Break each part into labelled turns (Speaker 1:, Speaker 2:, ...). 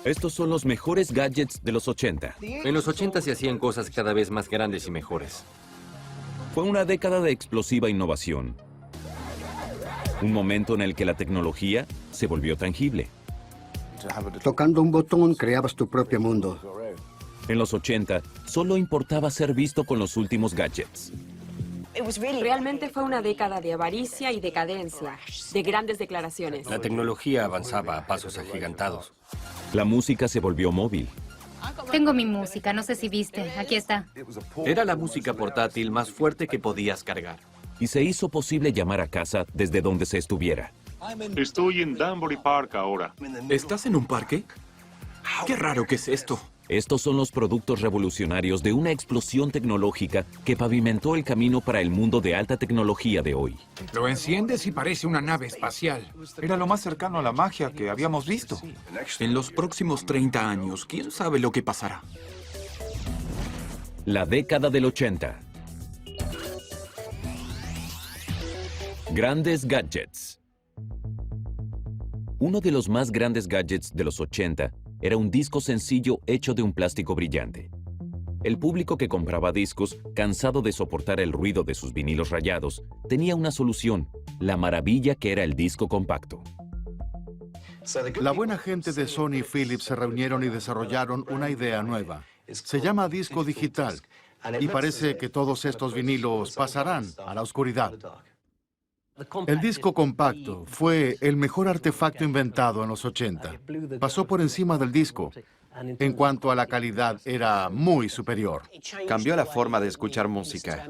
Speaker 1: Estos son los mejores gadgets de los 80.
Speaker 2: En los 80 se hacían cosas cada vez más grandes y mejores.
Speaker 1: Fue una década de explosiva innovación. Un momento en el que la tecnología se volvió tangible.
Speaker 3: Tocando un botón creabas tu propio mundo.
Speaker 1: En los 80, solo importaba ser visto con los últimos gadgets.
Speaker 4: Realmente fue una década de avaricia y decadencia, de grandes declaraciones.
Speaker 2: La tecnología avanzaba a pasos agigantados.
Speaker 1: La música se volvió móvil.
Speaker 5: Tengo mi música, no sé si viste. Aquí está.
Speaker 2: Era la música portátil más fuerte que podías cargar.
Speaker 1: Y se hizo posible llamar a casa desde donde se estuviera.
Speaker 6: Estoy en Danbury Park ahora.
Speaker 2: ¿Estás en un parque? ¡Qué raro que es esto!
Speaker 1: Estos son los productos revolucionarios de una explosión tecnológica que pavimentó el camino para el mundo de alta tecnología de hoy.
Speaker 7: Lo enciendes y parece una nave espacial.
Speaker 8: Era lo más cercano a la magia que habíamos visto.
Speaker 7: En los próximos 30 años, ¿quién sabe lo que pasará?
Speaker 1: La década del 80. Grandes gadgets. Uno de los más grandes gadgets de los 80 era un disco sencillo hecho de un plástico brillante. El público que compraba discos, cansado de soportar el ruido de sus vinilos rayados, tenía una solución, la maravilla que era el disco compacto.
Speaker 9: La buena gente de Sony y Philips se reunieron y desarrollaron una idea nueva. Se llama disco digital y parece que todos estos vinilos pasarán a la oscuridad. El disco compacto fue el mejor artefacto inventado en los 80. Pasó por encima del disco. En cuanto a la calidad, era muy superior.
Speaker 8: Cambió la forma de escuchar música.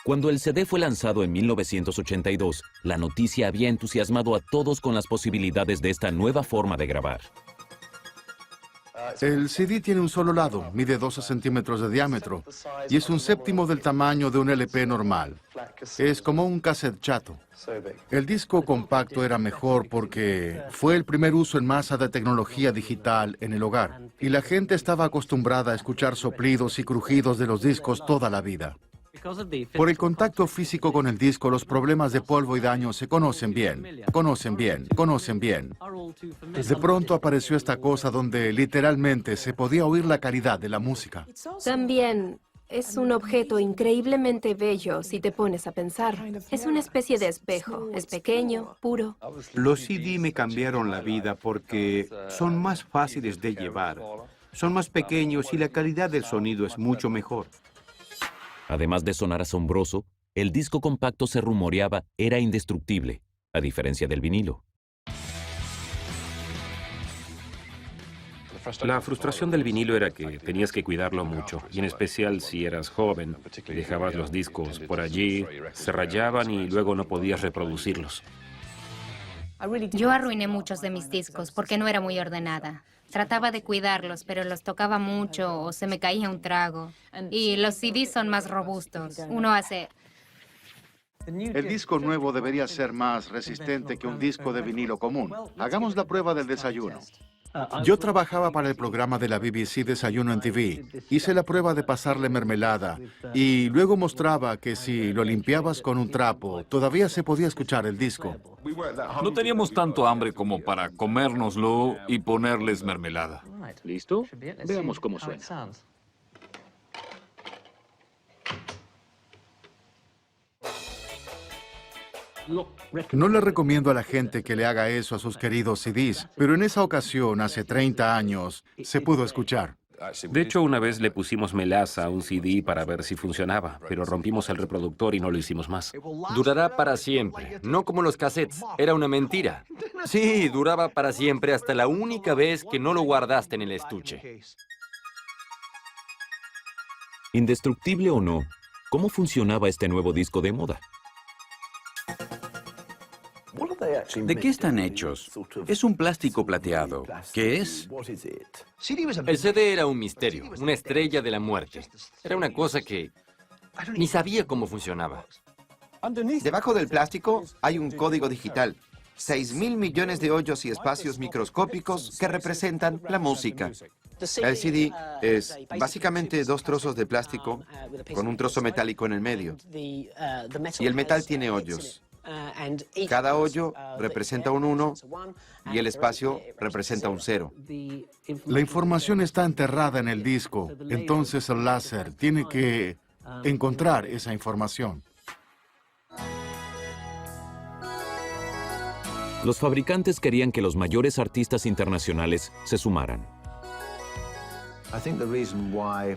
Speaker 1: Cuando el CD fue lanzado en 1982, la noticia había entusiasmado a todos con las posibilidades de esta nueva forma de grabar.
Speaker 9: El CD tiene un solo lado, mide 12 centímetros de diámetro y es un séptimo del tamaño de un LP normal. Es como un cassette chato. El disco compacto era mejor porque fue el primer uso en masa de tecnología digital en el hogar y la gente estaba acostumbrada a escuchar soplidos y crujidos de los discos toda la vida. Por el contacto físico con el disco, los problemas de polvo y daño se conocen bien. De pronto apareció esta cosa donde literalmente se podía oír la calidad de la música.
Speaker 4: También es un objeto increíblemente bello si te pones a pensar. Es una especie de espejo. Es pequeño, puro.
Speaker 10: Los CD me cambiaron la vida porque son más fáciles de llevar, son más pequeños y la calidad del sonido es mucho mejor.
Speaker 1: Además de sonar asombroso, el disco compacto se rumoreaba era indestructible, a diferencia del vinilo.
Speaker 2: La frustración del vinilo era que tenías que cuidarlo mucho, y en especial si eras joven, y dejabas los discos por allí, se rayaban y luego no podías reproducirlos.
Speaker 5: Yo arruiné muchos de mis discos porque no era muy ordenada. Trataba de cuidarlos, pero los tocaba mucho o se me caía un trago. Y los CDs son más robustos. Uno hace...
Speaker 9: El disco nuevo debería ser más resistente que un disco de vinilo común. Hagamos la prueba del desayuno. Yo trabajaba para el programa de la BBC Desayuno en TV. Hice la prueba de pasarle mermelada y luego mostraba que si lo limpiabas con un trapo, todavía se podía escuchar el disco.
Speaker 7: No teníamos tanto hambre como para comérnoslo y ponerles mermelada.
Speaker 6: ¿Listo? Veamos cómo suena.
Speaker 9: No le recomiendo a la gente que le haga eso a sus queridos CDs, pero en esa ocasión, hace 30 años, se pudo escuchar.
Speaker 2: De hecho, una vez le pusimos melaza a un CD para ver si funcionaba, pero rompimos el reproductor y no lo hicimos más. Durará para siempre, no como los cassettes. Era una mentira. Sí, duraba para siempre hasta la única vez que no lo guardaste en el estuche.
Speaker 1: Indestructible o no, ¿cómo funcionaba este nuevo disco de moda?
Speaker 10: ¿De qué están hechos? Es un plástico plateado. ¿Qué es?
Speaker 2: El CD era un misterio, una estrella de la muerte. Era una cosa que ni sabía cómo funcionaba.
Speaker 8: Debajo del plástico hay un código digital. 6.000 millones de hoyos y espacios microscópicos que representan la música. El CD es básicamente dos trozos de plástico con un trozo metálico en el medio. Y el metal tiene hoyos. Cada hoyo representa un 1 y el espacio representa un 0.
Speaker 9: La información está enterrada en el disco, entonces el láser tiene que encontrar esa información.
Speaker 1: Los fabricantes querían que los mayores artistas internacionales se sumaran.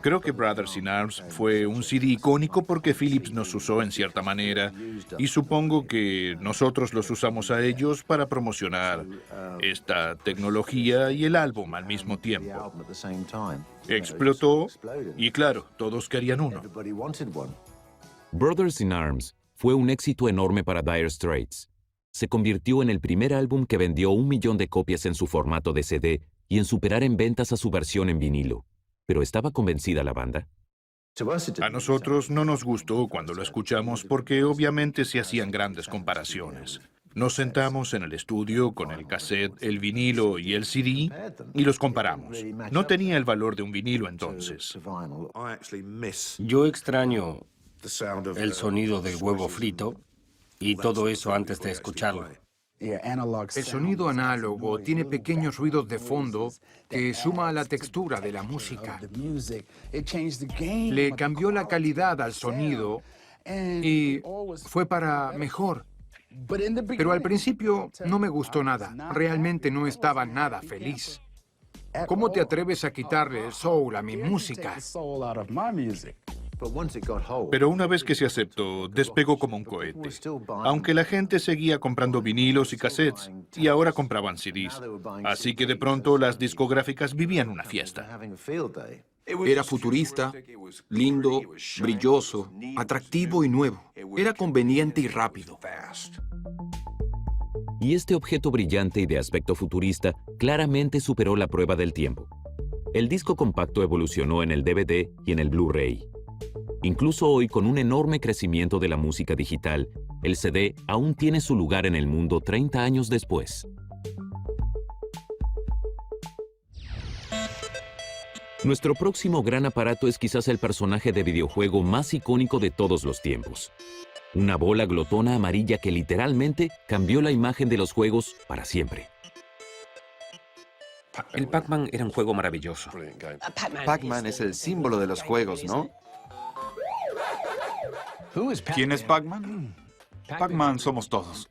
Speaker 11: Creo que Brothers in Arms fue un CD icónico porque Philips nos usó en cierta manera y supongo que nosotros los usamos a ellos para promocionar esta tecnología y el álbum al mismo tiempo. Explotó y claro, todos querían uno.
Speaker 1: Brothers in Arms fue un éxito enorme para Dire Straits. Se convirtió en el primer álbum que vendió 1 millón de copias en su formato de CD y en superar en ventas a su versión en vinilo. ¿Pero estaba convencida la banda?
Speaker 11: A nosotros no nos gustó cuando lo escuchamos porque obviamente se hacían grandes comparaciones. Nos sentamos en el estudio con el cassette, el vinilo y el CD y los comparamos. No tenía el valor de un vinilo entonces.
Speaker 2: Yo extraño el sonido del huevo frito y todo eso antes de escucharlo.
Speaker 12: El sonido análogo tiene pequeños ruidos de fondo que suma a la textura de la música. Le cambió la calidad al sonido y fue para mejor. Pero al principio no me gustó nada. Realmente no estaba nada feliz. ¿Cómo te atreves a quitarle el soul a mi música?
Speaker 11: Pero una vez que se aceptó, despegó como un cohete. Aunque la gente seguía comprando vinilos y cassettes, y ahora compraban CDs. Así que de pronto las discográficas vivían una fiesta.
Speaker 13: Era futurista, lindo, brilloso, atractivo y nuevo. Era conveniente y rápido.
Speaker 1: Y este objeto brillante y de aspecto futurista claramente superó la prueba del tiempo. El disco compacto evolucionó en el DVD y en el Blu-ray. Incluso hoy, con un enorme crecimiento de la música digital, el CD aún tiene su lugar en el mundo 30 años después. Nuestro próximo gran aparato es quizás el personaje de videojuego más icónico de todos los tiempos. Una bola glotona amarilla que literalmente cambió la imagen de los juegos para siempre.
Speaker 2: El Pac-Man era un juego maravilloso.
Speaker 8: Pac-Man es el símbolo de los juegos, ¿no?
Speaker 7: ¿Quién es Pac-Man? Pac-Man somos todos.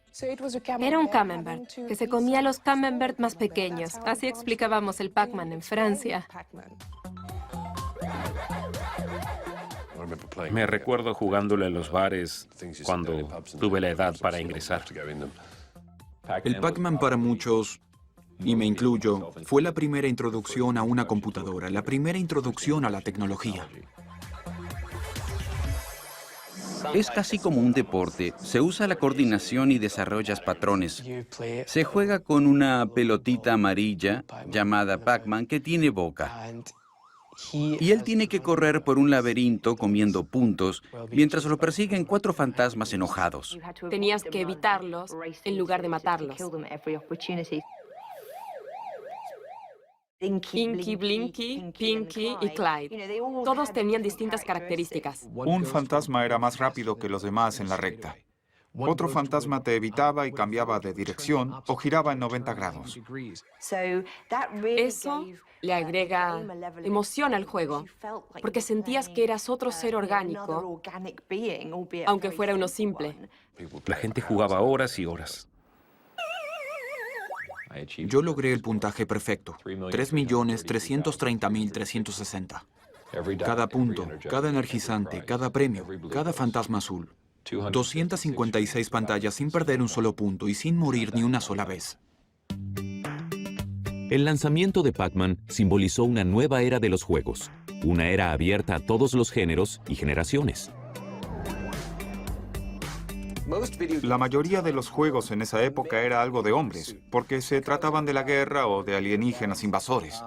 Speaker 4: Era un camembert, que se comía los camembert más pequeños. Así explicábamos el Pac-Man en Francia.
Speaker 2: Me recuerdo jugándolo en los bares cuando tuve la edad para ingresar.
Speaker 13: El Pac-Man para muchos, y me incluyo, fue la primera introducción a una computadora, la primera introducción a la tecnología.
Speaker 14: Es casi como un deporte. Se usa la coordinación y desarrollas patrones. Se juega con una pelotita amarilla llamada Pac-Man que tiene boca. Y él tiene que correr por un laberinto comiendo puntos mientras lo persiguen 4 fantasmas enojados.
Speaker 4: Tenías que evitarlos en lugar de matarlos. Inky, Blinky, Pinky y Clyde. Todos tenían distintas características.
Speaker 15: Un fantasma era más rápido que los demás en la recta. Otro fantasma te evitaba y cambiaba de dirección o giraba en 90 grados.
Speaker 4: Eso le agrega emoción al juego, porque sentías que eras otro ser orgánico, aunque fuera uno simple.
Speaker 2: La gente jugaba horas y horas.
Speaker 13: Yo logré el puntaje perfecto, 3.330.360. Cada punto, cada energizante, cada premio, cada fantasma azul. 256 pantallas sin perder un solo punto y sin morir ni una sola vez.
Speaker 1: El lanzamiento de Pac-Man simbolizó una nueva era de los juegos, una era abierta a todos los géneros y generaciones.
Speaker 15: La mayoría de los juegos en esa época era algo de hombres, porque se trataban de la guerra o de alienígenas invasores.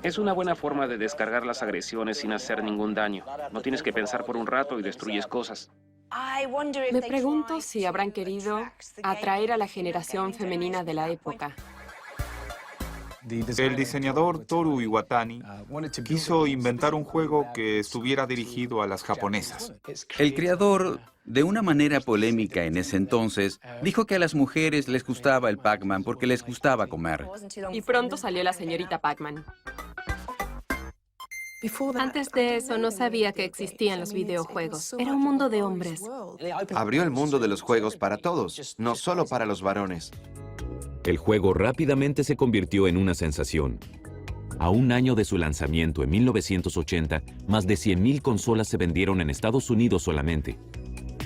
Speaker 2: Es una buena forma de descargar las agresiones sin hacer ningún daño. No tienes que pensar por un rato y destruyes cosas.
Speaker 4: Me pregunto si habrán querido atraer a la generación femenina de la época.
Speaker 15: El diseñador Toru Iwatani quiso inventar un juego que estuviera dirigido a las japonesas.
Speaker 14: El creador, de una manera polémica en ese entonces, dijo que a las mujeres les gustaba el Pac-Man porque les gustaba comer.
Speaker 4: Y pronto salió la señorita Pac-Man.
Speaker 16: Antes de eso no sabía que existían los videojuegos. Era un mundo de hombres.
Speaker 8: Abrió el mundo de los juegos para todos, no solo para los varones.
Speaker 1: El juego rápidamente se convirtió en una sensación. A un año de su lanzamiento en 1980, más de 100,000 consolas se vendieron en Estados Unidos solamente,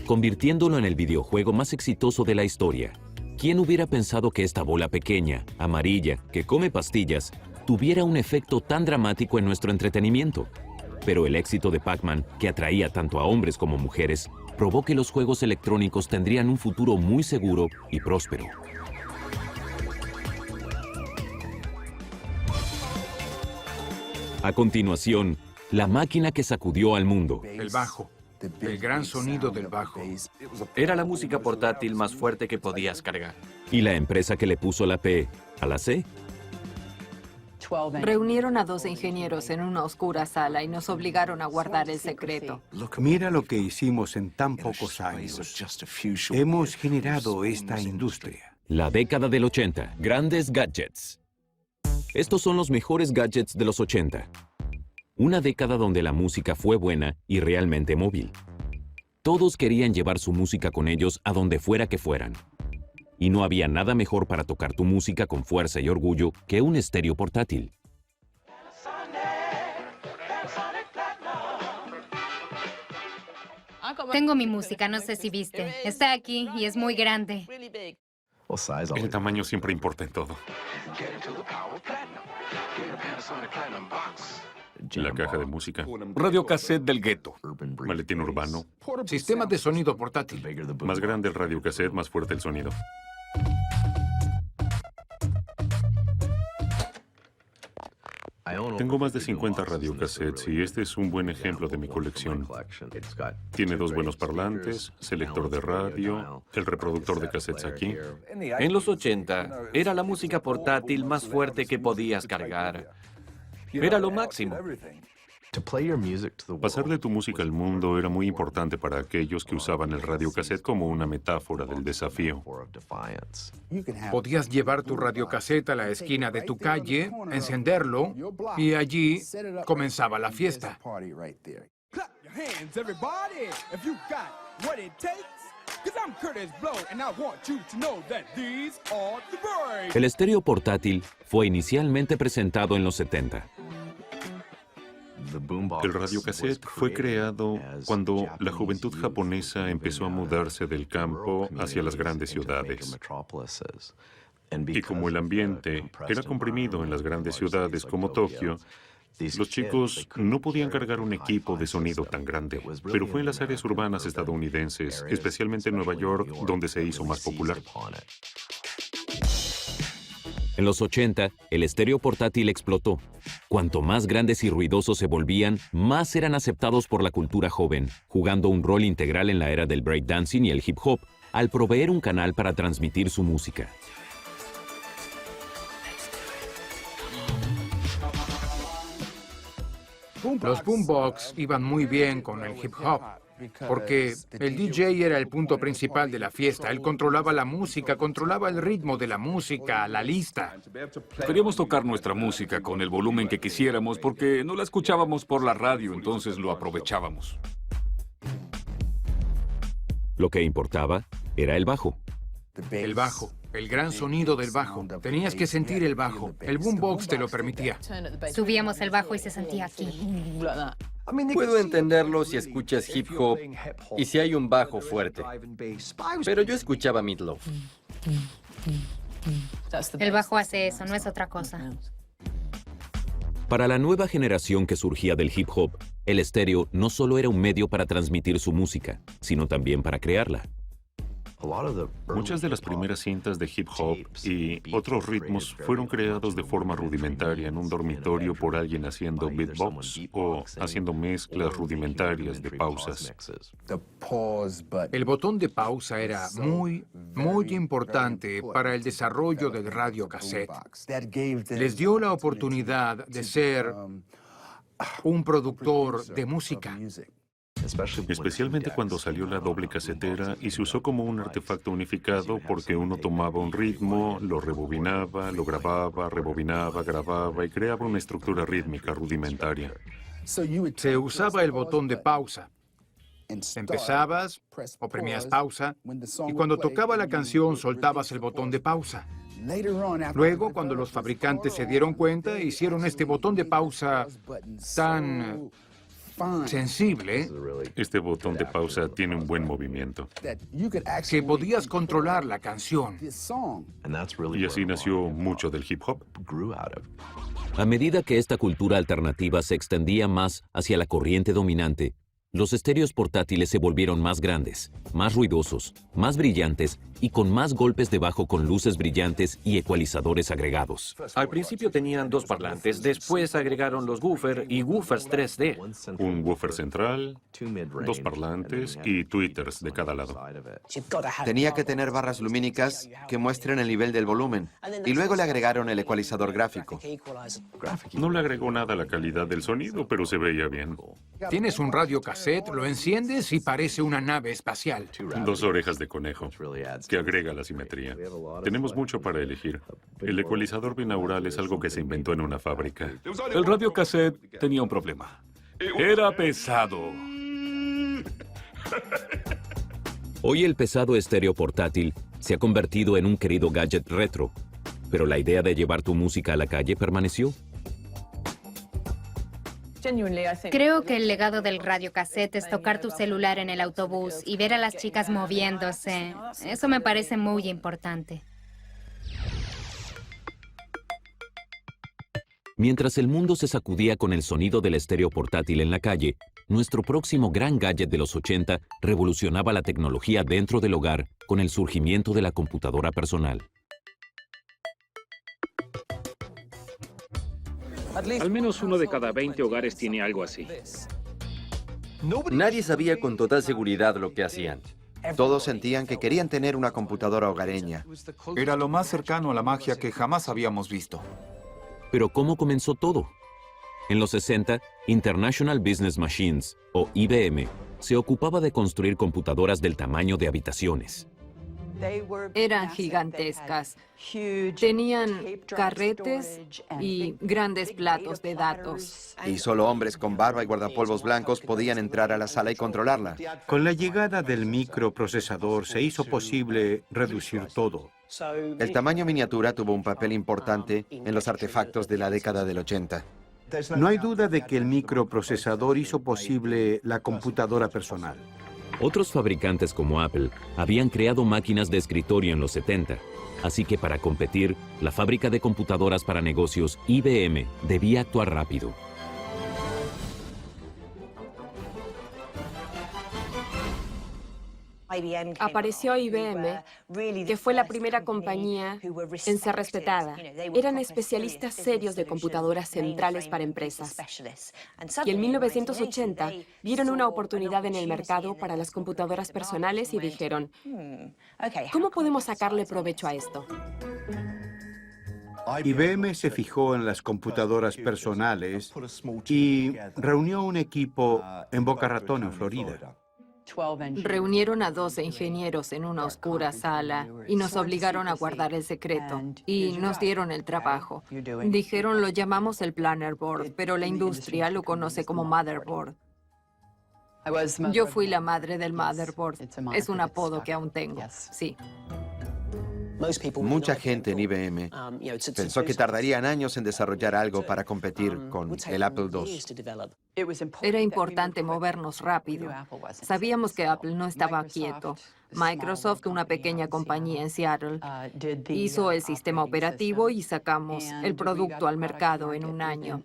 Speaker 1: convirtiéndolo en el videojuego más exitoso de la historia. ¿Quién hubiera pensado que esta bola pequeña, amarilla, que come pastillas, tuviera un efecto tan dramático en nuestro entretenimiento? Pero el éxito de Pac-Man, que atraía tanto a hombres como mujeres, probó que los juegos electrónicos tendrían un futuro muy seguro y próspero. A continuación, la máquina que sacudió al mundo.
Speaker 12: El bajo. El gran sonido del bajo.
Speaker 2: Era la música portátil más fuerte que podías cargar.
Speaker 1: Y la empresa que le puso la P a la C.
Speaker 17: Reunieron a 12 ingenieros en una oscura sala y nos obligaron a guardar el secreto.
Speaker 10: Mira lo que hicimos en tan pocos años. Hemos generado esta industria.
Speaker 1: La década del 80. Grandes gadgets. Estos son los mejores gadgets de los 80. Una década donde la música fue buena y realmente móvil. Todos querían llevar su música con ellos a donde fuera que fueran. Y no había nada mejor para tocar tu música con fuerza y orgullo que un estéreo portátil.
Speaker 5: Tengo mi música, no sé si viste. Está aquí y es muy grande.
Speaker 18: El tamaño siempre importa en todo. La caja de música.
Speaker 7: Radiocassette del gueto.
Speaker 18: Maletín urbano.
Speaker 12: Sistemas de sonido portátil.
Speaker 18: Más grande el radiocassette, más fuerte el sonido. Tengo más de 50 radiocassettes y este es un buen ejemplo de mi colección. Tiene 2 buenos parlantes, selector de radio, el reproductor de cassettes aquí.
Speaker 2: En los 80, era la música portátil más fuerte que podías cargar. Era lo máximo.
Speaker 18: Pasarle tu música al mundo era muy importante para aquellos que usaban el radiocassette como una metáfora del desafío.
Speaker 12: Podías llevar tu radiocassette a la esquina de tu calle, encenderlo, y allí comenzaba la fiesta.
Speaker 1: El estéreo portátil fue inicialmente presentado en los 70.
Speaker 18: El radiocassette fue creado cuando la juventud japonesa empezó a mudarse del campo hacia las grandes ciudades. Y como el ambiente era comprimido en las grandes ciudades como Tokio, los chicos no podían cargar un equipo de sonido tan grande, pero fue en las áreas urbanas estadounidenses, especialmente en Nueva York, donde se hizo más popular.
Speaker 1: En los 80, el estéreo portátil explotó. Cuanto más grandes y ruidosos se volvían, más eran aceptados por la cultura joven, jugando un rol integral en la era del breakdancing y el hip hop, al proveer un canal para transmitir su música.
Speaker 12: Los boombox iban muy bien con el hip hop, porque el DJ era el punto principal de la fiesta. Él controlaba la música, controlaba el ritmo de la música, la lista.
Speaker 7: Queríamos tocar nuestra música con el volumen que quisiéramos porque no la escuchábamos por la radio, entonces lo aprovechábamos.
Speaker 1: Lo que importaba era el bajo.
Speaker 12: El bajo, el gran sonido del bajo. Tenías que sentir el bajo. El boombox te lo permitía.
Speaker 5: Subíamos el bajo y se sentía aquí.
Speaker 2: Puedo entenderlo si escuchas hip hop y si hay un bajo fuerte. Pero yo escuchaba Meatloaf.
Speaker 5: El bajo hace eso, no es otra cosa.
Speaker 1: Para la nueva generación que surgía del hip hop, el estéreo no solo era un medio para transmitir su música, sino también para crearla.
Speaker 18: Muchas de las primeras cintas de hip hop y otros ritmos fueron creados de forma rudimentaria en un dormitorio por alguien haciendo beatbox o haciendo mezclas rudimentarias de pausas.
Speaker 12: El botón de pausa era muy importante para el desarrollo del radiocassette. Les dio la oportunidad de ser un productor de música.
Speaker 18: Especialmente cuando salió la doble casetera y se usó como un artefacto unificado porque uno tomaba un ritmo, lo rebobinaba, lo grababa, rebobinaba, grababa y creaba una estructura rítmica rudimentaria.
Speaker 12: Se usaba el botón de pausa. Empezabas, oprimías pausa, y cuando tocaba la canción soltabas el botón de pausa. Luego, cuando los fabricantes se dieron cuenta, hicieron este botón de pausa tan sensible.
Speaker 18: Este botón de pausa tiene un buen movimiento.
Speaker 12: Que podías controlar la canción.
Speaker 18: Y así nació mucho del hip hop.
Speaker 1: A medida que esta cultura alternativa se extendía más hacia la corriente dominante, los estéreos portátiles se volvieron más grandes, más ruidosos, más brillantes y con más golpes de bajo con luces brillantes y ecualizadores agregados.
Speaker 2: Al principio tenían dos parlantes, después agregaron los woofer y woofers 3D.
Speaker 18: Un woofer central, dos parlantes y tweeters de cada lado.
Speaker 8: Tenía que tener barras lumínicas que muestren el nivel del volumen y luego le agregaron el ecualizador gráfico.
Speaker 18: No le agregó nada a la calidad del sonido, pero se veía bien.
Speaker 12: Tienes un radiocassette, lo enciendes y parece una nave espacial.
Speaker 18: Dos orejas de conejo, que agrega la simetría. Tenemos mucho para elegir. El ecualizador binaural es algo que se inventó en una fábrica.
Speaker 7: El radiocassette tenía un problema. Era pesado.
Speaker 1: Hoy el pesado estéreo portátil se ha convertido en un querido gadget retro, pero la idea de llevar tu música a la calle permaneció.
Speaker 5: Creo que el legado del radiocassette es tocar tu celular en el autobús y ver a las chicas moviéndose. Eso me parece muy importante.
Speaker 1: Mientras el mundo se sacudía con el sonido del estéreo portátil en la calle, nuestro próximo gran gadget de los 80 revolucionaba la tecnología dentro del hogar con el surgimiento de la computadora personal.
Speaker 6: Al menos uno de cada 20 hogares tiene algo así.
Speaker 2: Nadie sabía con total seguridad lo que hacían.
Speaker 8: Todos sentían que querían tener una computadora hogareña.
Speaker 15: Era lo más cercano a la magia que jamás habíamos visto.
Speaker 1: Pero ¿cómo comenzó todo? En los 60, International Business Machines, o IBM, se ocupaba de construir computadoras del tamaño de habitaciones.
Speaker 17: Eran gigantescas. Tenían carretes y grandes platos de datos.
Speaker 8: Y solo hombres con barba y guardapolvos blancos podían entrar a la sala y controlarla.
Speaker 10: Con la llegada del microprocesador se hizo posible reducir todo.
Speaker 8: El tamaño miniatura tuvo un papel importante en los artefactos de la década del 80.
Speaker 10: No hay duda de que el microprocesador hizo posible la computadora personal.
Speaker 1: Otros fabricantes como Apple habían creado máquinas de escritorio en los 70, así que para competir, la fábrica de computadoras para negocios IBM debía actuar rápido.
Speaker 4: Apareció IBM, que fue la primera compañía en ser respetada. Eran especialistas serios de computadoras centrales para empresas. Y en 1980 vieron una oportunidad en el mercado para las computadoras personales y dijeron, ¿cómo podemos sacarle provecho a esto?
Speaker 10: IBM se fijó en las computadoras personales y reunió un equipo en Boca Ratón, en Florida.
Speaker 17: Reunieron a 12 ingenieros en una oscura sala y nos obligaron a guardar el secreto. Y nos dieron el trabajo. Dijeron, lo llamamos el Planner Board, pero la industria lo conoce como Motherboard. Yo fui la madre del Motherboard. Es un apodo que aún tengo. Sí.
Speaker 8: Mucha gente en IBM pensó que tardarían años en desarrollar algo para competir con el Apple II.
Speaker 17: Era importante movernos rápido. Sabíamos que Apple no estaba quieto. Microsoft, una pequeña compañía en Seattle, hizo el sistema operativo y sacamos el producto al mercado en un año.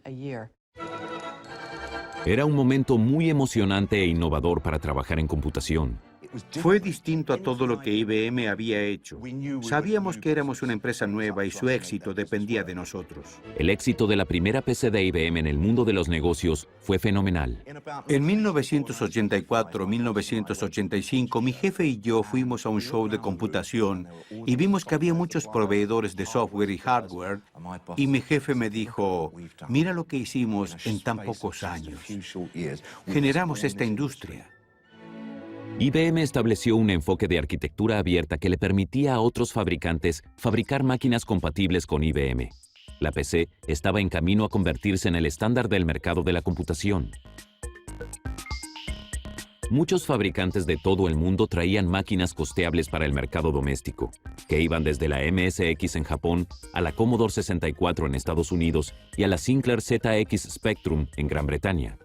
Speaker 1: Era un momento muy emocionante e innovador para trabajar en computación.
Speaker 10: Fue distinto a todo lo que IBM había hecho. Sabíamos que éramos una empresa nueva y su éxito dependía de nosotros.
Speaker 1: El éxito de la primera PC de IBM en el mundo de los negocios fue fenomenal.
Speaker 10: En 1984-1985, mi jefe y yo fuimos a un show de computación y vimos que había muchos proveedores de software y hardware, y mi jefe me dijo, mira lo que hicimos en tan pocos años. Generamos esta industria.
Speaker 1: IBM estableció un enfoque de arquitectura abierta que le permitía a otros fabricantes fabricar máquinas compatibles con IBM. La PC estaba en camino a convertirse en el estándar del mercado de la computación. Muchos fabricantes de todo el mundo traían máquinas costeables para el mercado doméstico, que iban desde la MSX en Japón a la Commodore 64 en Estados Unidos y a la Sinclair ZX Spectrum en Gran Bretaña.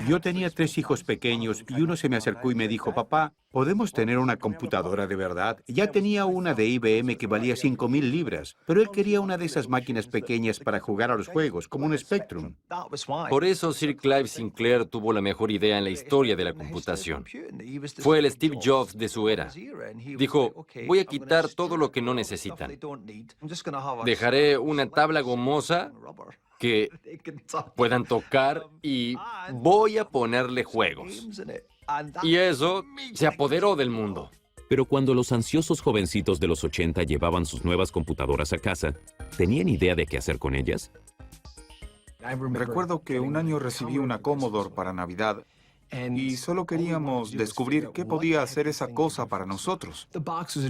Speaker 10: Yo tenía 3 hijos pequeños y uno se me acercó y me dijo, papá, ¿podemos tener una computadora de verdad? Ya tenía una de IBM que valía 5,000 libras, pero él quería una de esas máquinas pequeñas para jugar a los juegos, como un Spectrum.
Speaker 2: Por eso Sir Clive Sinclair tuvo la mejor idea en la historia de la computación. Fue el Steve Jobs de su era. Dijo, voy a quitar todo lo que no necesitan. Dejaré una tabla gomosa que puedan tocar y voy a ponerle juegos. Y eso se apoderó del mundo.
Speaker 1: Pero cuando los ansiosos jovencitos de los 80 llevaban sus nuevas computadoras a casa, ¿tenían idea de qué hacer con ellas?
Speaker 15: Recuerdo que un año recibí una Commodore para Navidad y solo queríamos descubrir qué podía hacer esa cosa para nosotros.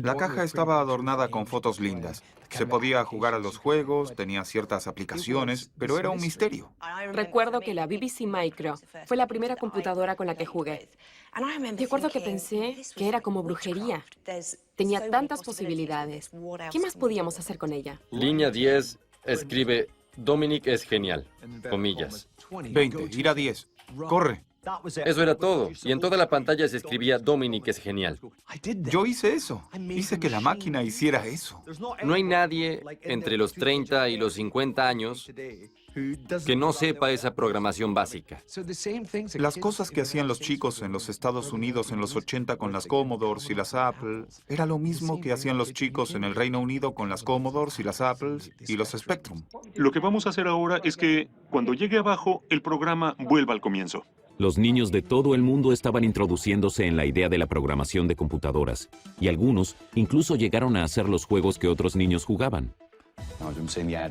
Speaker 15: La caja estaba adornada con fotos lindas. Se podía jugar a los juegos, tenía ciertas aplicaciones, pero era un misterio.
Speaker 4: Recuerdo que la BBC Micro fue la primera computadora con la que jugué. Recuerdo que pensé que era como brujería. Tenía tantas posibilidades. ¿Qué más podíamos hacer con ella?
Speaker 2: Línea 10 escribe, Dominic es genial, comillas.
Speaker 15: 20, ir a 10. Corre.
Speaker 2: Eso era todo. Y en toda la pantalla se escribía Dominic es genial.
Speaker 15: Yo hice eso. Hice que la máquina hiciera eso.
Speaker 2: No hay nadie entre los 30 y los 50 años que no sepa esa programación básica.
Speaker 15: Las cosas que hacían los chicos en los Estados Unidos en los 80 con las Commodores y las Apple, era lo mismo que hacían los chicos en el Reino Unido con las Commodores y las Apples y los Spectrum.
Speaker 18: Lo que vamos a hacer ahora es que, cuando llegue abajo, el programa vuelva al comienzo.
Speaker 1: Los niños de todo el mundo estaban introduciéndose en la idea de la programación de computadoras, y algunos incluso llegaron a hacer los juegos que otros niños jugaban.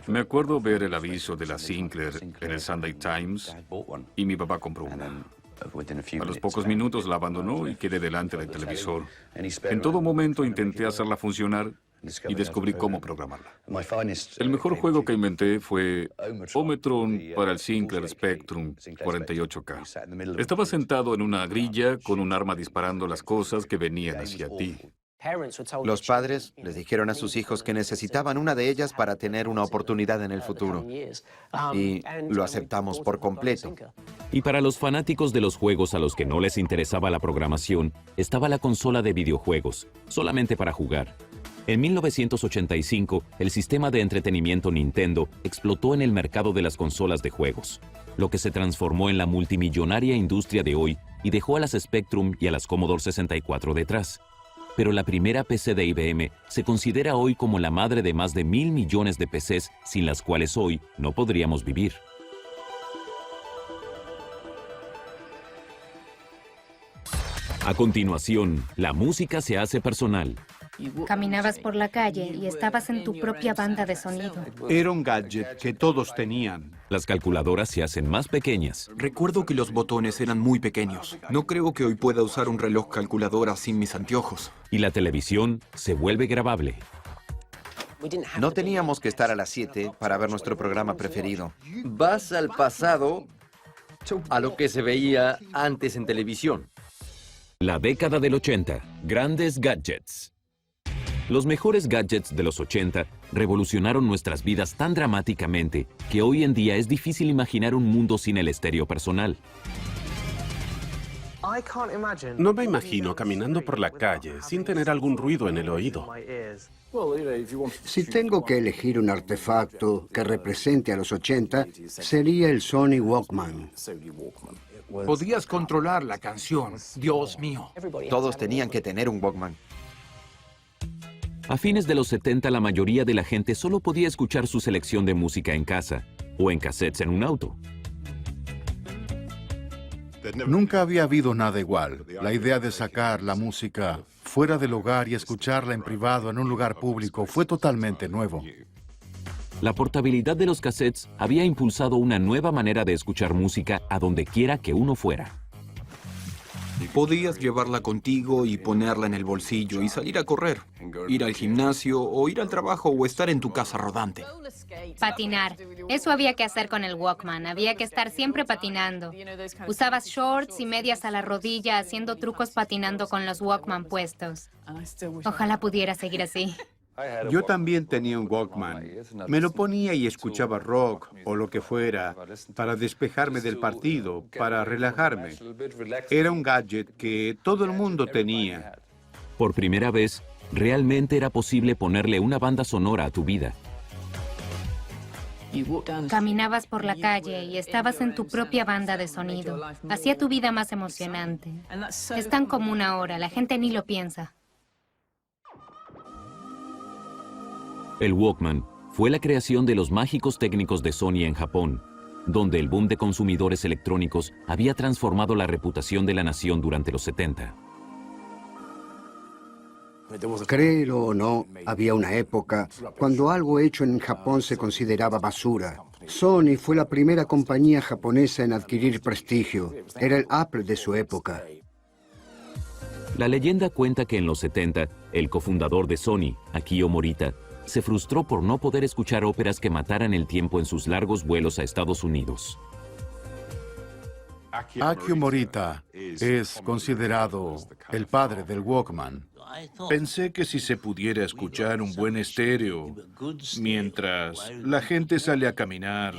Speaker 7: Me acuerdo ver el aviso de la Sinclair en el Sunday Times y mi papá compró una. A los pocos minutos la abandonó y quedé delante del televisor. En todo momento intenté hacerla funcionar y descubrí cómo programarla. El mejor juego que inventé fue Ometron para el Sinclair Spectrum 48K. Estaba sentado en una grilla con un arma disparando las cosas que venían hacia ti.
Speaker 8: Los padres les dijeron a sus hijos que necesitaban una de ellas para tener una oportunidad en el futuro. Y lo aceptamos por completo.
Speaker 1: Y para los fanáticos de los juegos a los que no les interesaba la programación, estaba la consola de videojuegos, solamente para jugar. En 1985, el sistema de entretenimiento Nintendo explotó en el mercado de las consolas de juegos, lo que se transformó en la multimillonaria industria de hoy y dejó a las Spectrum y a las Commodore 64 detrás. Pero la primera PC de IBM se considera hoy como la madre de más de 1.000 millones de PCs sin las cuales hoy no podríamos vivir. A continuación, la música se hace personal.
Speaker 5: Caminabas por la calle y estabas en tu propia banda de sonido.
Speaker 10: Era un gadget que todos tenían.
Speaker 1: Las calculadoras se hacen más pequeñas.
Speaker 13: Recuerdo que los botones eran muy pequeños. No creo que hoy pueda usar un reloj calculadora sin mis anteojos.
Speaker 1: Y la televisión se vuelve grabable.
Speaker 8: No teníamos que estar a las 7 para ver nuestro programa preferido.
Speaker 2: Vas al pasado, a lo que se veía antes en televisión.
Speaker 1: La década del 80. Grandes gadgets. Los mejores gadgets de los 80 revolucionaron nuestras vidas tan dramáticamente que hoy en día es difícil imaginar un mundo sin el estéreo personal.
Speaker 19: No me imagino caminando por la calle sin tener algún ruido en el oído.
Speaker 3: Si tengo que elegir un artefacto que represente a los 80, sería el Sony Walkman.
Speaker 12: Podías controlar la canción. Dios mío.
Speaker 8: Todos tenían que tener un Walkman.
Speaker 1: A fines de los 70, la mayoría de la gente solo podía escuchar su selección de música en casa o en cassettes en un auto.
Speaker 9: Nunca había habido nada igual. La idea de sacar la música fuera del hogar y escucharla en privado en un lugar público fue totalmente nuevo.
Speaker 1: La portabilidad de los cassettes había impulsado una nueva manera de escuchar música a donde quiera que uno fuera.
Speaker 13: Podías llevarla contigo y ponerla en el bolsillo y salir a correr, ir al gimnasio o ir al trabajo o estar en tu casa rodante.
Speaker 5: Patinar. Eso había que hacer con el Walkman. Había que estar siempre patinando. Usabas shorts y medias a la rodilla haciendo trucos patinando con los Walkman puestos. Ojalá pudiera seguir así.
Speaker 10: Yo también tenía un Walkman. Me lo ponía y escuchaba rock o lo que fuera para despejarme del partido, para relajarme. Era un gadget que todo el mundo tenía.
Speaker 1: Por primera vez, realmente era posible ponerle una banda sonora a tu vida.
Speaker 5: Caminabas por la calle y estabas en tu propia banda de sonido. Hacía tu vida más emocionante. Es tan común ahora, la gente ni lo piensa.
Speaker 1: El Walkman fue la creación de los mágicos técnicos de Sony en Japón, donde el boom de consumidores electrónicos había transformado la reputación de la nación durante los 70.
Speaker 3: Créelo o no, había una época cuando algo hecho en Japón se consideraba basura. Sony fue la primera compañía japonesa en adquirir prestigio. Era el Apple de su época.
Speaker 1: La leyenda cuenta que en los 70, el cofundador de Sony, Akio Morita, se frustró por no poder escuchar óperas que mataran el tiempo en sus largos vuelos a Estados Unidos.
Speaker 9: Akio Morita es considerado el padre del Walkman.
Speaker 11: Pensé que si se pudiera escuchar un buen estéreo mientras la gente sale a caminar,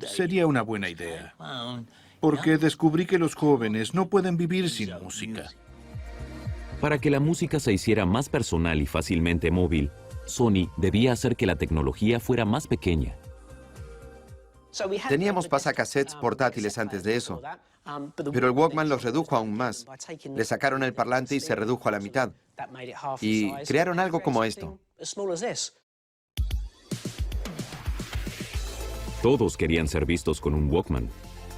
Speaker 11: sería una buena idea. Porque descubrí que los jóvenes no pueden vivir sin música.
Speaker 1: Para que la música se hiciera más personal y fácilmente móvil, Sony debía hacer que la tecnología fuera más pequeña.
Speaker 8: Teníamos pasacassettes portátiles antes de eso, pero el Walkman los redujo aún más. Le sacaron el parlante y se redujo a la mitad. Y crearon algo como esto.
Speaker 1: Todos querían ser vistos con un Walkman,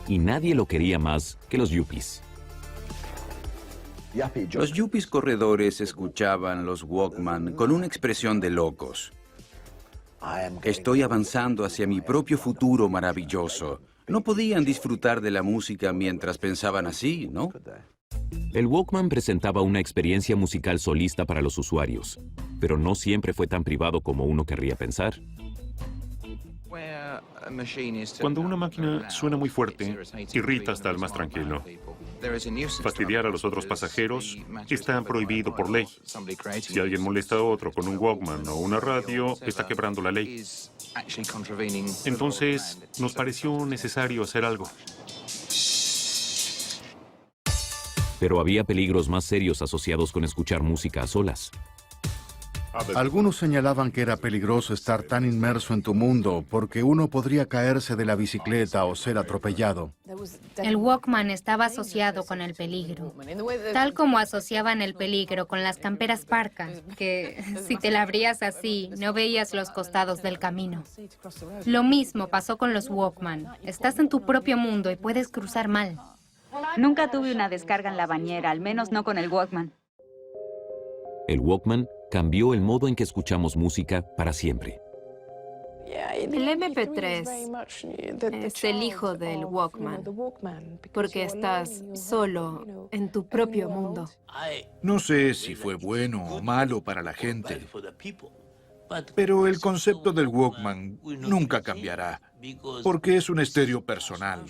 Speaker 1: y nadie lo quería más que los yuppies.
Speaker 14: Los yuppies corredores escuchaban los Walkman con una expresión de locos. Estoy avanzando hacia mi propio futuro maravilloso. No podían disfrutar de la música mientras pensaban así, ¿no?
Speaker 1: El Walkman presentaba una experiencia musical solista para los usuarios, pero no siempre fue tan privado como uno querría pensar.
Speaker 18: Cuando una máquina suena muy fuerte, irrita hasta el más tranquilo. Fastidiar a los otros pasajeros está prohibido por ley. Si alguien molesta a otro con un Walkman o una radio, está quebrando la ley. Entonces, nos pareció necesario hacer algo.
Speaker 1: Pero había peligros más serios asociados con escuchar música a solas.
Speaker 9: Algunos señalaban que era peligroso estar tan inmerso en tu mundo porque uno podría caerse de la bicicleta o ser atropellado.
Speaker 5: El Walkman estaba asociado con el peligro, tal como asociaban el peligro con las camperas Parka, que si te la abrías así, no veías los costados del camino. Lo mismo pasó con los Walkman. Estás en tu propio mundo y puedes cruzar mal.
Speaker 20: Nunca tuve una descarga en la bañera, al menos no con el Walkman.
Speaker 1: El Walkman cambió el modo en que escuchamos música para siempre.
Speaker 16: El MP3 es el hijo del Walkman, porque estás solo en tu propio mundo.
Speaker 11: No sé si fue bueno o malo para la gente, pero el concepto del Walkman nunca cambiará, porque es un estéreo personal.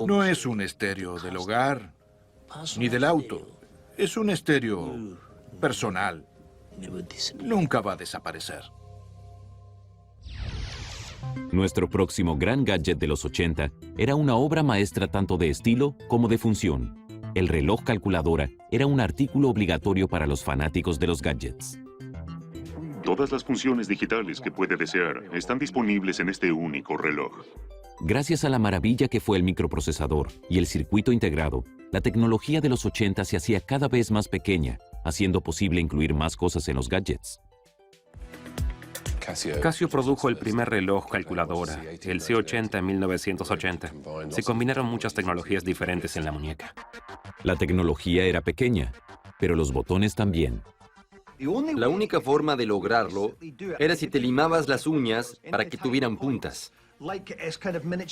Speaker 11: No es un estéreo del hogar, ni del auto. Es un estéreo personal. Nunca va a desaparecer.
Speaker 1: Nuestro próximo gran gadget de los 80 era una obra maestra tanto de estilo como de función. El reloj calculadora era un artículo obligatorio para los fanáticos de los gadgets.
Speaker 18: Todas las funciones digitales que puede desear están disponibles en este único reloj.
Speaker 1: Gracias a la maravilla que fue el microprocesador y el circuito integrado, la tecnología de los 80 se hacía cada vez más pequeña, haciendo posible incluir más cosas en los gadgets.
Speaker 2: Casio produjo el primer reloj calculadora, el C80 en 1980. Se combinaron muchas tecnologías diferentes en la muñeca.
Speaker 1: La tecnología era pequeña, pero los botones también.
Speaker 2: La única forma de lograrlo era si te limabas las uñas para que tuvieran puntas.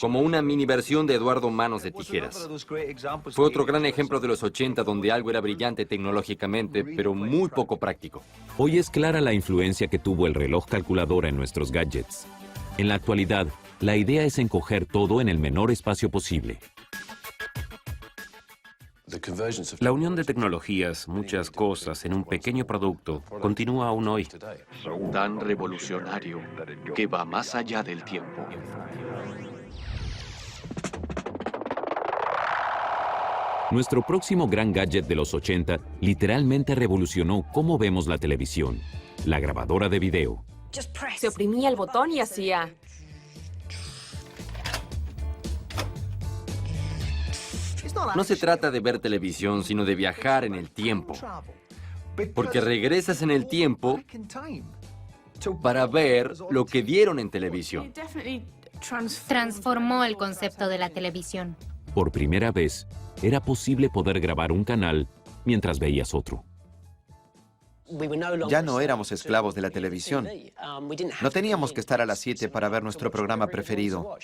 Speaker 2: Como una mini versión de Eduardo Manos de Tijeras. Fue otro gran ejemplo de los 80 donde algo era brillante tecnológicamente, pero muy poco práctico.
Speaker 1: Hoy es clara la influencia que tuvo el reloj calculadora en nuestros gadgets. En la actualidad, la idea es encoger todo en el menor espacio posible.
Speaker 2: La unión de tecnologías, muchas cosas, en un pequeño producto, continúa aún hoy.
Speaker 21: Tan revolucionario que va más allá del tiempo.
Speaker 1: Nuestro próximo gran gadget de los 80 literalmente revolucionó cómo vemos la televisión, la grabadora de video.
Speaker 4: Se oprimía el botón y hacía...
Speaker 2: No se trata de ver televisión, sino de viajar en el tiempo. Porque regresas en el tiempo para ver lo que vieron en televisión.
Speaker 5: Transformó el concepto de la televisión.
Speaker 1: Por primera vez, era posible poder grabar un canal mientras veías otro.
Speaker 8: Ya no éramos esclavos de la televisión. No teníamos que estar a las 7 para ver nuestro programa preferido.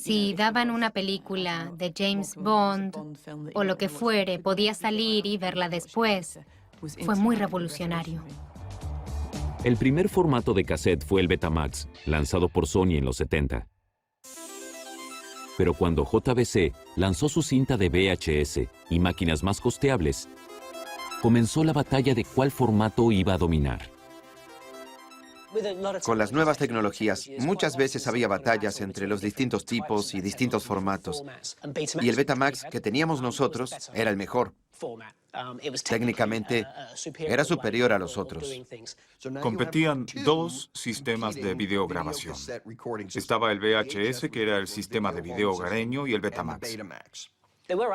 Speaker 5: Si daban una película de James Bond o lo que fuere, podías salir y verla después. Fue muy revolucionario.
Speaker 1: El primer formato de cassette fue el Betamax, lanzado por Sony en los 70. Pero cuando JVC lanzó su cinta de VHS y máquinas más costeables, comenzó la batalla de cuál formato iba a dominar.
Speaker 8: Con las nuevas tecnologías, muchas veces había batallas entre los distintos tipos y distintos formatos. Y el Betamax que teníamos nosotros era el mejor. Técnicamente, era superior a los otros.
Speaker 15: Competían dos sistemas de videograbación. Estaba el VHS, que era el sistema de video hogareño, y el Betamax.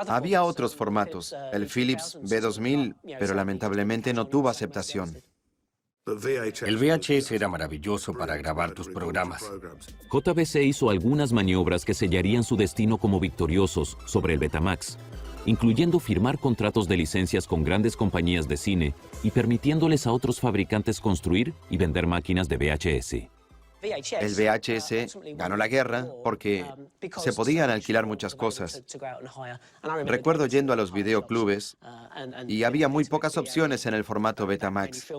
Speaker 8: Había otros formatos, el Philips B2000, pero lamentablemente no tuvo aceptación.
Speaker 22: El VHS era maravilloso para grabar tus programas.
Speaker 1: JVC hizo algunas maniobras que sellarían su destino como victoriosos sobre el Betamax, incluyendo firmar contratos de licencias con grandes compañías de cine y permitiéndoles a otros fabricantes construir y vender máquinas de VHS.
Speaker 8: El VHS ganó la guerra porque se podían alquilar muchas cosas. Recuerdo yendo a los videoclubes y había muy pocas opciones en el formato Betamax.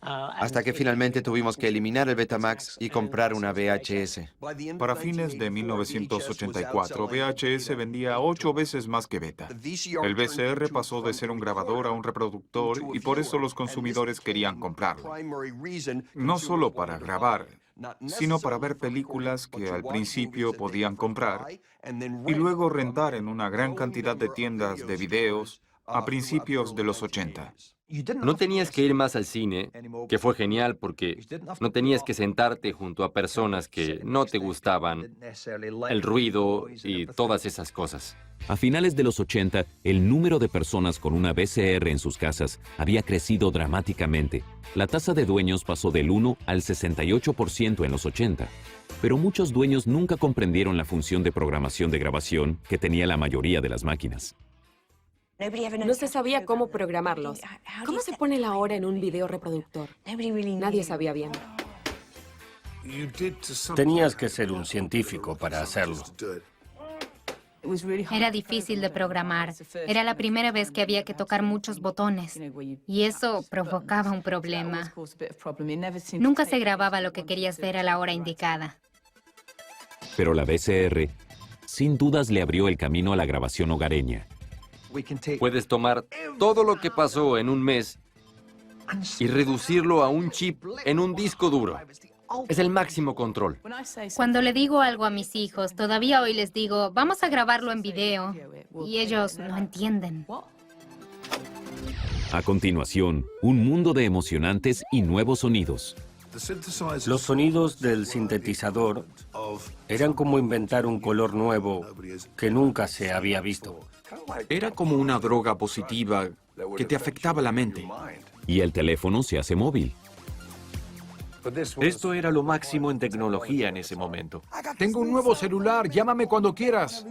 Speaker 8: Hasta que finalmente tuvimos que eliminar el Betamax y comprar una VHS.
Speaker 15: Para fines de 1984, VHS vendía 8 veces más que Beta. El VCR pasó de ser un grabador a un reproductor y por eso los consumidores querían comprarlo. No solo para grabar, sino para ver películas que al principio podían comprar y luego rentar en una gran cantidad de tiendas de videos a principios de los 80.
Speaker 2: No tenías que ir más al cine, que fue genial porque no tenías que sentarte junto a personas que no te gustaban, el ruido y todas esas cosas.
Speaker 1: A finales de los 80, el número de personas con una VCR en sus casas había crecido dramáticamente. La tasa de dueños pasó del 1 al 68% en los 80. Pero muchos dueños nunca comprendieron la función de programación de grabación que tenía la mayoría de las máquinas.
Speaker 4: No se sabía cómo programarlos. ¿Cómo se pone la hora en un video reproductor? Nadie sabía bien.
Speaker 22: Tenías que ser un científico para hacerlo.
Speaker 5: Era difícil de programar. Era la primera vez que había que tocar muchos botones. Y eso provocaba un problema. Nunca se grababa lo que querías ver a la hora indicada.
Speaker 1: Pero la VCR, sin dudas, le abrió el camino a la grabación hogareña.
Speaker 2: Puedes tomar todo lo que pasó en un mes y reducirlo a un chip en un disco duro. Es el máximo control.
Speaker 5: Cuando le digo algo a mis hijos, todavía hoy les digo, vamos a grabarlo en video. Y ellos no entienden.
Speaker 1: A continuación, un mundo de emocionantes y nuevos sonidos.
Speaker 22: Los sonidos del sintetizador eran como inventar un color nuevo que nunca se había visto.
Speaker 13: Era como una droga positiva que te afectaba la mente.
Speaker 1: Y el teléfono se hace móvil.
Speaker 2: Esto era lo máximo en tecnología en ese momento.
Speaker 12: Tengo un nuevo celular, llámame cuando quieras.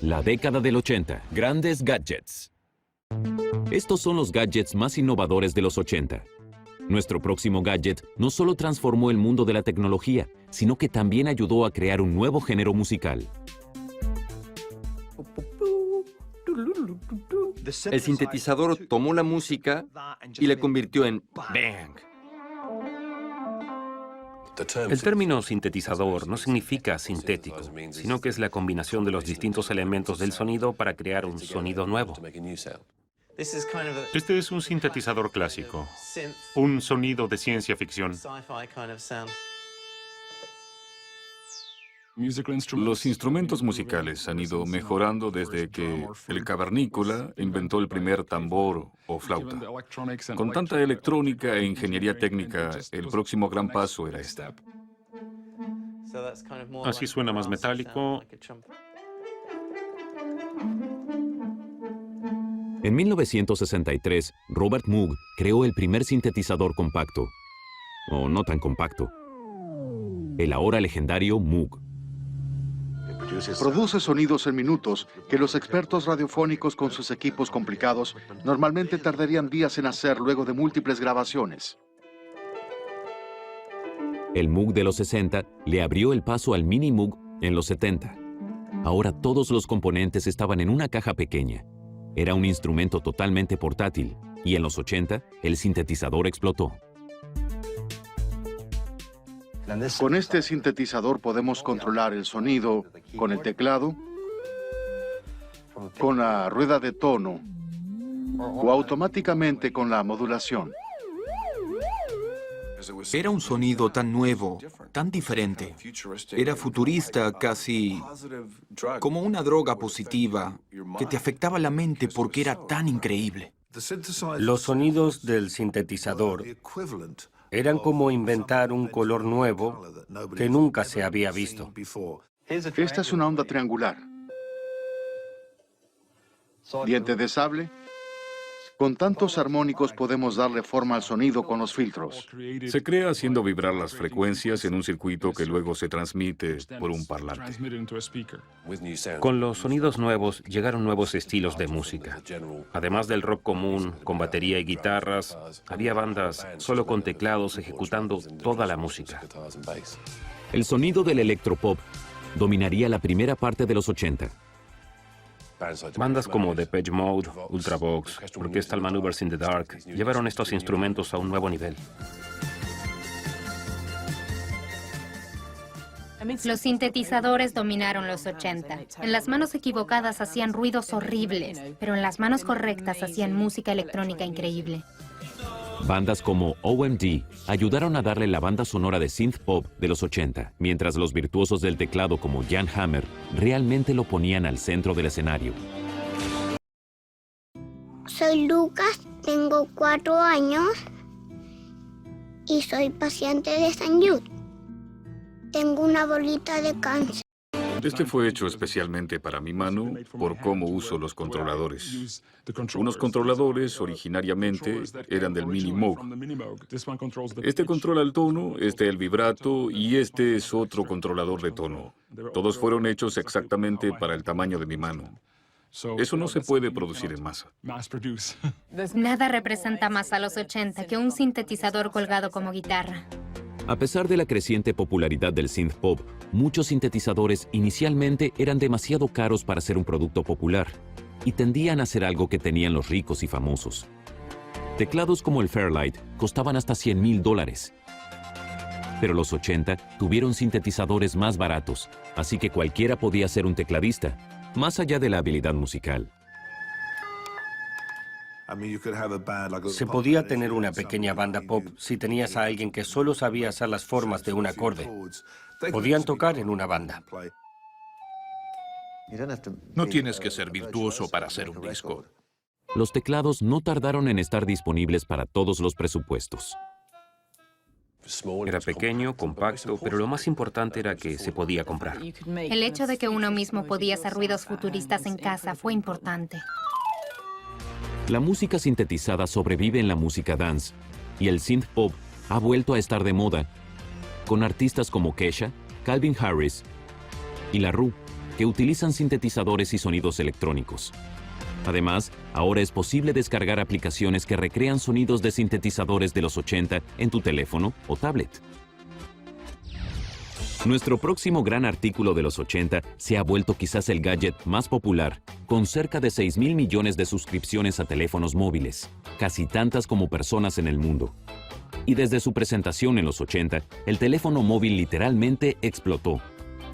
Speaker 1: La década del 80. Grandes gadgets. Estos son los gadgets más innovadores de los 80. Nuestro próximo gadget no solo transformó el mundo de la tecnología, sino que también ayudó a crear un nuevo género musical.
Speaker 2: El sintetizador tomó la música y la convirtió en bang. El término sintetizador no significa sintético, sino que es la combinación de los distintos elementos del sonido para crear un sonido nuevo.
Speaker 18: Este es un sintetizador clásico, un sonido de ciencia ficción.
Speaker 7: Los instrumentos musicales han ido mejorando desde que el cavernícola inventó el primer tambor o flauta. Con tanta electrónica e ingeniería técnica, el próximo gran paso era este.
Speaker 18: Así suena más metálico.
Speaker 1: En 1963, Robert Moog creó el primer sintetizador compacto, o no tan compacto, el ahora legendario Moog.
Speaker 9: Produce sonidos en minutos que los expertos radiofónicos con sus equipos complicados normalmente tardarían días en hacer luego de múltiples grabaciones.
Speaker 1: El Moog de los 60 le abrió el paso al Mini Moog en los 70. Ahora todos los componentes estaban en una caja pequeña. Era un instrumento totalmente portátil, y en los 80 el sintetizador explotó.
Speaker 9: Con este sintetizador podemos controlar el sonido con el teclado, con la rueda de tono o automáticamente con la modulación.
Speaker 13: Era un sonido tan nuevo, tan diferente. Era futurista, casi como una droga positiva que te afectaba la mente porque era tan increíble.
Speaker 22: Los sonidos del sintetizador eran como inventar un color nuevo que nunca se había visto.
Speaker 9: Esta es una onda triangular. Diente de sable. Con tantos armónicos podemos darle forma al sonido con los filtros.
Speaker 7: Se crea haciendo vibrar las frecuencias en un circuito que luego se transmite por un parlante.
Speaker 22: Con los sonidos nuevos llegaron nuevos estilos de música. Además del rock común, con batería y guitarras, había bandas solo con teclados ejecutando toda la música.
Speaker 1: El sonido del electropop dominaría la primera parte de los 80.
Speaker 22: Bandas como Depeche Mode, Ultravox, Orchestral Maneuvers in the Dark llevaron estos instrumentos a un nuevo nivel.
Speaker 5: Los sintetizadores dominaron los 80. En las manos equivocadas hacían ruidos horribles, pero en las manos correctas hacían música electrónica increíble.
Speaker 1: Bandas como OMD ayudaron a darle la banda sonora de synth pop de los 80, mientras los virtuosos del teclado como Jan Hammer realmente lo ponían al centro del escenario.
Speaker 6: Soy Lucas, tengo 4 años y soy paciente de St. Jude. Tengo una bolita de cáncer.
Speaker 7: Este fue hecho especialmente para mi mano por cómo uso los controladores. Unos controladores originariamente eran del Mini Moog. Este controla el tono, este el vibrato y este es otro controlador de tono. Todos fueron hechos exactamente para el tamaño de mi mano. Eso no se puede producir en masa.
Speaker 5: Nada representa más a los 80 que un sintetizador colgado como guitarra.
Speaker 1: A pesar de la creciente popularidad del synth pop, muchos sintetizadores inicialmente eran demasiado caros para ser un producto popular y tendían a ser algo que tenían los ricos y famosos. Teclados como el Fairlight costaban hasta $100,000. Pero los 80 tuvieron sintetizadores más baratos, así que cualquiera podía ser un tecladista, más allá de la habilidad musical.
Speaker 22: Se podía tener una pequeña banda pop si tenías a alguien que solo sabía hacer las formas de un acorde. Podían tocar en una banda.
Speaker 11: No tienes que ser virtuoso para hacer un disco.
Speaker 1: Los teclados no tardaron en estar disponibles para todos los presupuestos.
Speaker 22: Era pequeño, compacto, pero lo más importante era que se podía comprar.
Speaker 5: El hecho de que uno mismo podía hacer ruidos futuristas en casa fue importante.
Speaker 1: La música sintetizada sobrevive en la música dance y el synth pop ha vuelto a estar de moda, con artistas como Kesha, Calvin Harris y La Rue, que utilizan sintetizadores y sonidos electrónicos. Además, ahora es posible descargar aplicaciones que recrean sonidos de sintetizadores de los 80 en tu teléfono o tablet. Nuestro próximo gran artículo de los 80 se ha vuelto quizás el gadget más popular, con cerca de 6.000 millones de suscripciones a teléfonos móviles, casi tantas como personas en el mundo. Y desde su presentación en los 80, el teléfono móvil literalmente explotó.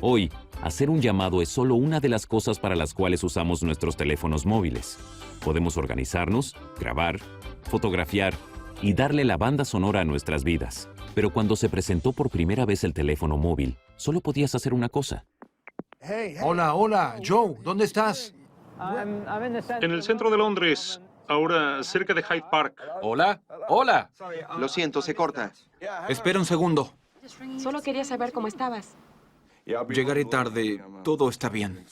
Speaker 1: Hoy, hacer un llamado es solo una de las cosas para las cuales usamos nuestros teléfonos móviles. Podemos organizarnos, grabar, fotografiar y darle la banda sonora a nuestras vidas. Pero cuando se presentó por primera vez el teléfono móvil, solo podías hacer una cosa.
Speaker 12: Hola, hola, Joe, ¿dónde estás?
Speaker 18: En el centro de Londres, ahora cerca de Hyde Park.
Speaker 2: Hola, hola.
Speaker 8: Lo siento, se corta.
Speaker 13: Espera un segundo.
Speaker 4: Solo quería saber cómo estabas.
Speaker 13: Llegaré tarde. Todo está bien.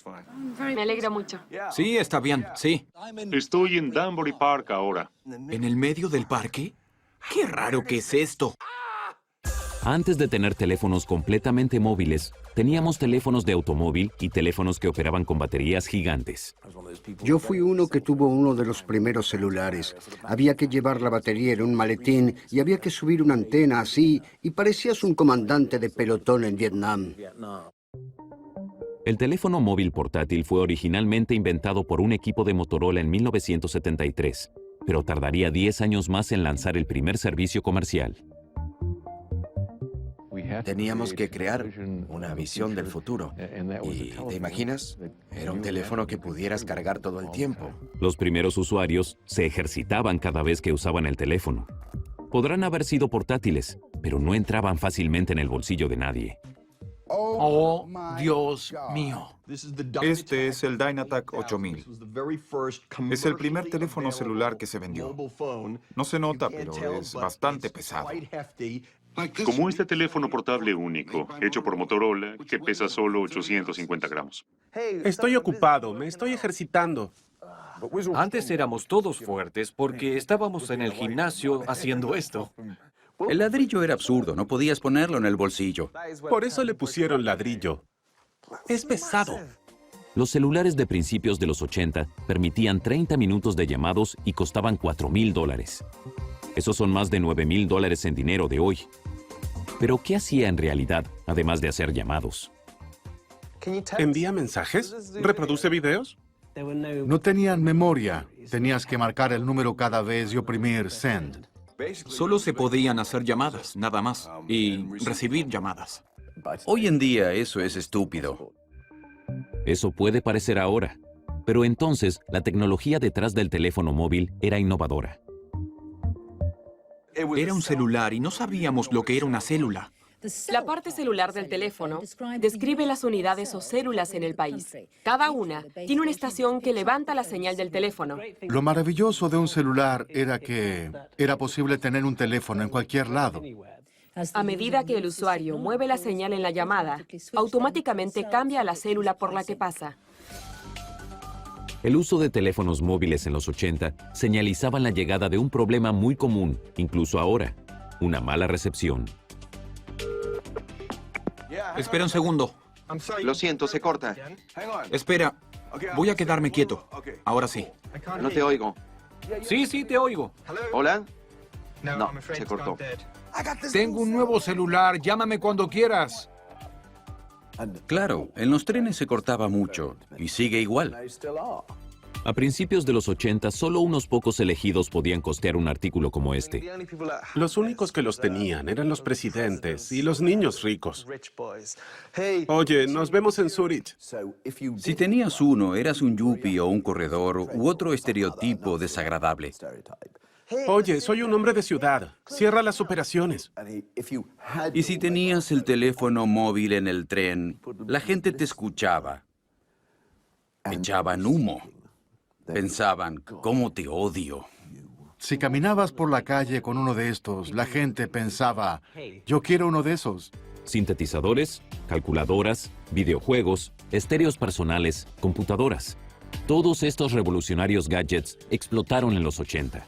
Speaker 4: Me alegro mucho.
Speaker 13: Sí, está bien, sí.
Speaker 18: Estoy en Danbury Park ahora.
Speaker 13: ¿En el medio del parque? ¡Qué raro que es esto!
Speaker 1: Antes de tener teléfonos completamente móviles, teníamos teléfonos de automóvil y teléfonos que operaban con baterías gigantes.
Speaker 3: Yo fui uno que tuvo uno de los primeros celulares. Había que llevar la batería en un maletín y había que subir una antena así y parecías un comandante de pelotón en Vietnam.
Speaker 1: El teléfono móvil portátil fue originalmente inventado por un equipo de Motorola en 1973, pero tardaría 10 años más en lanzar el primer servicio comercial.
Speaker 8: Teníamos que crear una visión del futuro. ¿Y te imaginas? Era un teléfono que pudieras cargar todo el tiempo.
Speaker 1: Los primeros usuarios se ejercitaban cada vez que usaban el teléfono. Podrán haber sido portátiles, pero no entraban fácilmente en el bolsillo de nadie.
Speaker 12: Oh, Dios mío.
Speaker 15: Este es el Dynatac 8000. Es el primer teléfono celular que se vendió. No se nota, pero es bastante pesado.
Speaker 18: Como este teléfono portable único, hecho por Motorola, que pesa solo 850 gramos.
Speaker 17: Estoy ocupado, me estoy ejercitando.
Speaker 2: Antes éramos todos fuertes porque estábamos en el gimnasio haciendo esto.
Speaker 14: El ladrillo era absurdo, no podías ponerlo en el bolsillo.
Speaker 17: Por eso le pusieron ladrillo. Es pesado.
Speaker 1: Los celulares de principios de los 80 permitían 30 minutos de llamados y costaban $4,000. Esos son más de $9,000 en dinero de hoy. Pero ¿qué hacía en realidad, además de hacer llamados?
Speaker 17: ¿Envía mensajes? ¿Reproduce videos?
Speaker 9: No tenían memoria. Tenías que marcar el número cada vez y oprimir send.
Speaker 13: Solo se podían hacer llamadas, nada más, y recibir llamadas.
Speaker 14: Hoy en día eso es estúpido.
Speaker 1: Eso puede parecer ahora, pero entonces la tecnología detrás del teléfono móvil era innovadora.
Speaker 13: Era un celular y no sabíamos lo que era una célula.
Speaker 4: La parte celular del teléfono describe las unidades o células en el país. Cada una tiene una estación que levanta la señal del teléfono.
Speaker 9: Lo maravilloso de un celular era que era posible tener un teléfono en cualquier lado.
Speaker 4: A medida que el usuario mueve la señal en la llamada, automáticamente cambia la célula por la que pasa.
Speaker 1: El uso de teléfonos móviles en los 80 señalizaban la llegada de un problema muy común, incluso ahora, una mala recepción.
Speaker 13: Espera un segundo.
Speaker 8: Lo siento, se corta.
Speaker 13: Espera, voy a quedarme quieto. Ahora sí.
Speaker 8: No te oigo.
Speaker 2: Sí, te oigo.
Speaker 8: ¿Hola? No, se cortó.
Speaker 12: Tengo un nuevo celular, llámame cuando quieras.
Speaker 14: Claro, en los trenes se cortaba mucho y sigue igual.
Speaker 1: A principios de los 80, solo unos pocos elegidos podían costear un artículo como este.
Speaker 17: Los únicos que los tenían eran los presidentes y los niños ricos. Oye, nos vemos en Zurich.
Speaker 14: Si tenías uno, eras un yuppie o un corredor u otro estereotipo desagradable.
Speaker 17: Oye, soy un hombre de ciudad. Cierra las operaciones.
Speaker 14: Y si tenías el teléfono móvil en el tren, la gente te escuchaba. Echaban humo. Pensaban, ¿cómo te odio?
Speaker 9: Si caminabas por la calle con uno de estos, la gente pensaba, yo quiero uno de esos.
Speaker 1: Sintetizadores, calculadoras, videojuegos, estéreos personales, computadoras. Todos estos revolucionarios gadgets explotaron en los 80.